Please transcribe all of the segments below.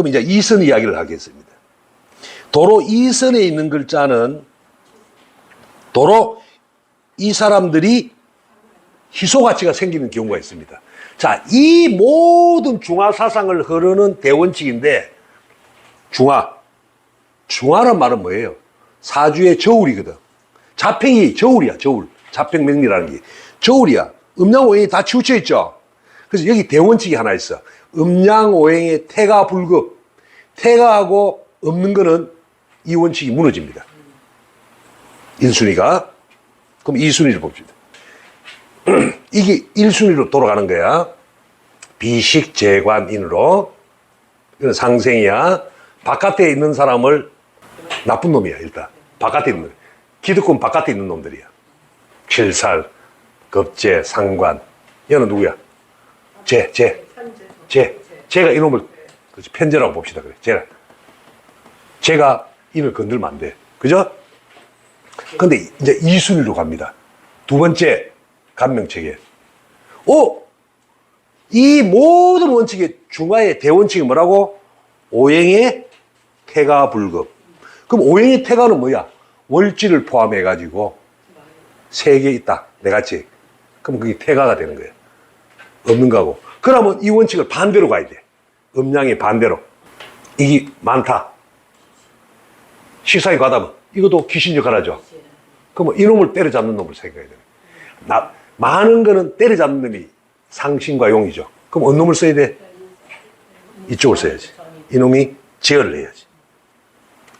그럼 이제 이선 이야기를 하겠습니다. 도로 이선에 있는 글자는 도로 이 사람들이 희소 가치가 생기는 경우가 있습니다. 자, 이 모든 중화 사상을 흐르는 대원칙인데 중화란 말은 뭐예요? 사주의 저울이거든. 자평이 저울이야, 저울. 자평명리라는 게 저울이야. 음양오행이 다 치우쳐 있죠. 그래서 여기 대원칙이 하나 있어. 음양오행의 태가 불급. 태가하고 없는 거는 이 원칙이 무너집니다. 1순위가. 그럼 2순위를 봅시다. 이게 1순위로 돌아가는 거야. 비식재관인으로. 이건 상생이야. 바깥에 있는 사람을 나쁜 놈이야, 일단. 바깥에 있는 놈. 기득권 바깥에 있는 놈들이야. 칠살, 겁재, 상관. 얘는 누구야? 제가 이놈을 편제라고 봅시다. 그래. 제가 인을 건들면 안 돼. 그죠? 근데 이제 2순위로 갑니다. 두 번째 간명체계. 이 모든 원칙의 중화의 대원칙이 뭐라고? 오행의 태가 불급. 그럼 오행의 태가는 뭐야? 월지를 포함해가지고 3개 있다. 내같이. 그럼 그게 태가가 되는 거야. 없는 거고. 그러면 이 원칙을 반대로 가야 돼. 음양의 반대로. 이게 많다. 식상이 과다면 이것도 귀신 역할 하죠. 그러면 이놈을 때려잡는 놈을 생각해야 돼. 많은 거는 때려잡는 놈이 상신과 용이죠. 그럼 어느 놈을 써야 돼? 이쪽을 써야지. 이놈이 제어를 해야지.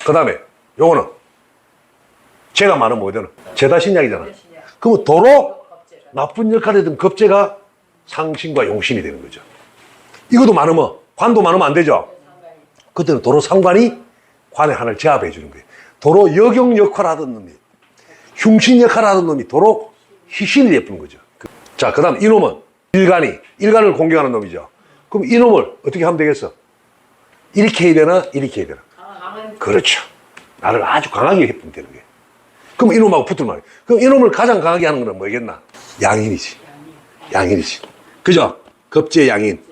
그 다음에 요거는 죄가 많으면 뭐 되나? 죄다 신약이잖아. 그러면 도로 나쁜 역할을 했던 겁재가 상신과 용신이 되는 거죠. 이것도 많으면 관도 많으면 안 되죠. 그때는 도로 상관이 관의 하나를 제압해 주는 거예요. 도로 역용 역할을 하던 놈이 흉신 역할을 하던 놈이 도로 희신을 예쁘는 거죠. 자, 그 다음 이놈은 일간을 공격하는 놈이죠. 그럼 이놈을 어떻게 하면 되겠어? 이렇게 해야 되나? 이렇게 해야 되나? 그렇죠. 나를 아주 강하게 해프면 되는 거예요. 그럼 이놈하고 붙을 말이에요. 그럼 이놈을 가장 강하게 하는 거는 뭐겠나? 양인이지. 그죠? 겁재 양인.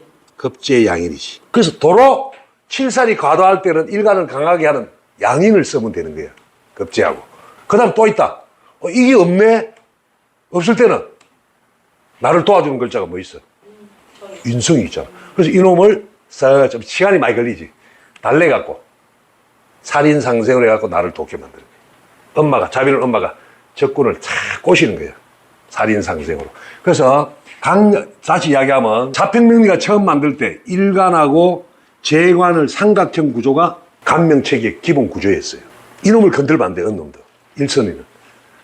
그래서 도로 칠살이 과도할 때는 일간을 강하게 하는 양인을 쓰면 되는 거예요. 겁재하고. 그 다음 또 있다. 이게 없네? 없을 때는 나를 도와주는 글자가 뭐 있어? 윤성이 있잖아. 그래서 이놈을 좀 시간이 많이 걸리지. 달래갖고 살인상생을 해갖고 나를 돕게 만드는 거예요. 자비는 엄마가 적군을 착 꼬시는 거예요. 살인상생으로. 그래서 다시 이야기하면 자평명리가 처음 만들 때 일간하고 재관을 삼각형 구조가 간명체계의 기본 구조였어요. 이놈을 건들면 안 돼, 어느 놈도. 일선이는.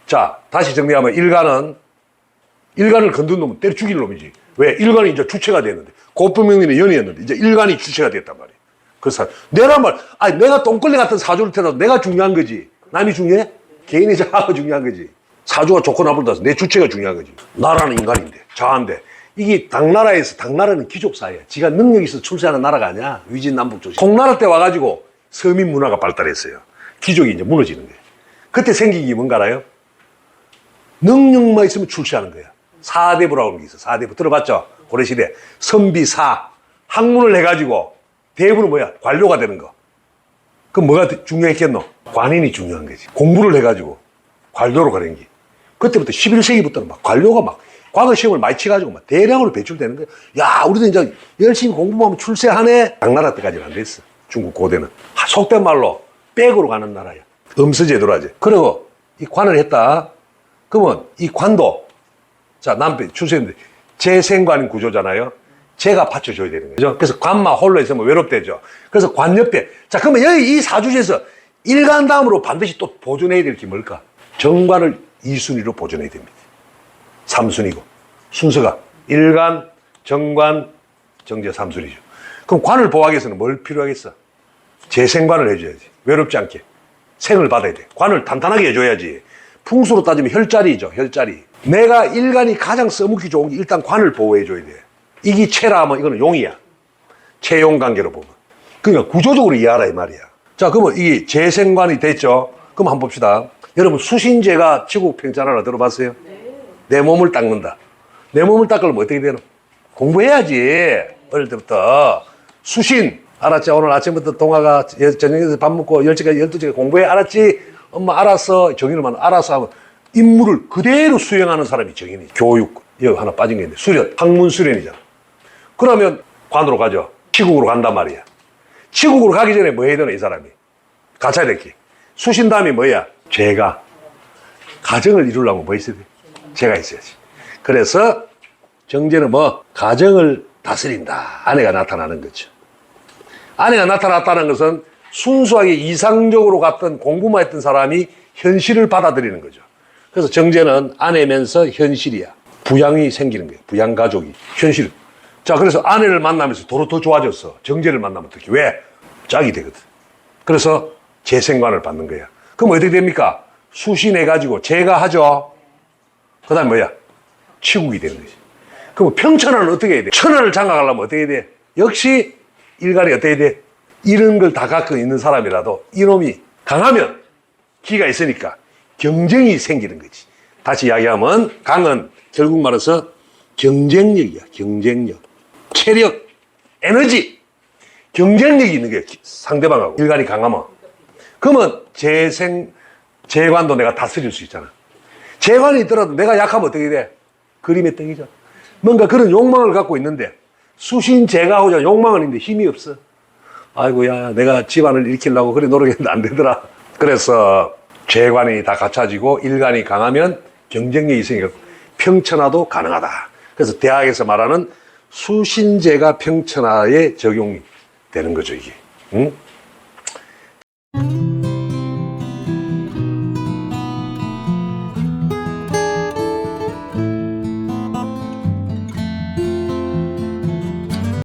자, 다시 정리하면 일간을 건든 놈은 때려 죽일 놈이지. 왜? 일간이 이제 주체가 됐는데. 고품명리는 연이었는데 이제 일간이 주체가 됐단 말이에요. 그래서 내가 똥걸레 같은 사주를 태어나도 내가 중요한 거지. 남이 중요해? 개인의 자아가 중요한 거지. 사주가 좋고 나쁘고 따라서 내 주체가 중요한 거지. 나라는 인간인데, 자아인데. 이게 당나라는 귀족사회야. 지가 능력이 있어서 출세하는 나라가 아니야. 위진남북 조심. 송나라 때 와가지고 서민 문화가 발달했어요. 귀족이 이제 무너지는 거예요. 그때 생긴 게 뭔가 알아요? 능력만 있으면 출세하는 거야. 사대부라고 하는 게 있어. 사대부 들어봤죠? 고려시대. 선비사. 학문을 해가지고 대부는 뭐야? 관료가 되는 거. 그럼 뭐가 중요했겠노? 관인이 중요한 거지. 공부를 해가지고 관료로 가는 게. 그때부터 11세기부터는 막 관료가 막 과거 시험을 많이 치가지고 막 대량으로 배출되는 거야. 야, 우리도 이제 열심히 공부하면 출세하네. 당나라 때까지는 안 됐어. 중국 고대는. 속된 말로 백으로 가는 나라야. 음서제도로 하지. 그리고 이 관을 했다. 그러면 이 관도, 자, 남편 출세했는데 재생관 구조잖아요. 제가 받쳐줘야 되는 거죠. 그래서 관만 홀로 있으면 외롭대죠. 그래서 관 옆에. 자, 그러면 여기 이 사주에서 일간 다음으로 반드시 또 보존해야 될 게 뭘까? 정관을 2순위로 보존해야 됩니다. 3순위고. 순서가 일간, 정관, 정제 3순위죠. 그럼 관을 보호하기 위해서는 뭘 필요하겠어? 재생관을 해줘야지. 외롭지 않게. 생을 받아야 돼. 관을 탄탄하게 해줘야지. 풍수로 따지면 혈자리죠. 혈자리. 내가 일간이 가장 써먹기 좋은 게 일단 관을 보호해줘야 돼. 이게 체라 하면 이거는 용이야. 체용 관계로 보면. 그러니까 구조적으로 이해하라 이 말이야. 자, 그러면 이게 재생관이 됐죠. 그럼 한번 봅시다. 여러분 수신제가 지국평전하나 들어봤어요? 네. 내 몸을 닦는다. 내 몸을 닦으려면 어떻게 되나? 공부해야지. 어릴 때부터. 수신. 알았지? 오늘 아침부터 동아가 저녁에서 밥 먹고 10시까지 12시까지 공부해. 알았지? 엄마 알았어. 정인을 알았어 하면 임무를 그대로 수행하는 사람이 정인이. 교육 여기 하나 빠진 게 있는데 수련, 학문 수련이잖아. 그러면 관으로 가죠. 치국으로 간단 말이야. 치국으로 가기 전에 뭐 해야 되나 이 사람이? 갖춰야 될 게. 수신 다음이 뭐야? 죄가. 가정을 이루려면 뭐 있어야 돼? 죄가 있어야지. 그래서 정제는 뭐? 가정을 다스린다. 아내가 나타나는 거죠. 아내가 나타났다는 것은 순수하게 이상적으로 갔던 공부만 했던 사람이 현실을 받아들이는 거죠. 그래서 정제는 아내면서 현실이야. 부양이 생기는 거예요. 부양 가족이. 현실. 자, 그래서 아내를 만나면서 도로 더 좋아졌어. 정제를 만나면 어떻게? 왜? 짝이 되거든. 그래서 재생관을 받는 거야. 그럼 어떻게 됩니까? 수신해가지고 제가 하죠. 그 다음에 뭐야? 치국이 되는 거지. 그럼 평천하는 어떻게 해야 돼? 천하를 장악하려면 어떻게 해야 돼? 역시 일간이 어떻게 해야 돼? 이런 걸 다 갖고 있는 사람이라도 이놈이 강하면 기가 있으니까 경쟁이 생기는 거지. 다시 이야기하면 강은 결국 말해서 경쟁력이야. 경쟁력. 체력, 에너지, 경쟁력이 있는 게 상대방하고 일간이 강하면 그러면 재관도 내가 다스릴 수 있잖아. 재관이 있더라도 내가 약하면 어떻게 돼? 그림의 떡이죠. 뭔가 그런 욕망을 갖고 있는데 수신제가하고자 욕망은 있는데 힘이 없어. 아이고야 내가 집안을 일으키려고 그래 노력했는데 안 되더라. 그래서 재관이 다 갖춰지고 일간이 강하면 경쟁력이 있으니까 평천화도 가능하다. 그래서 대학에서 말하는 수신제가 평천화에 적용이 되는 거죠 이게. 응?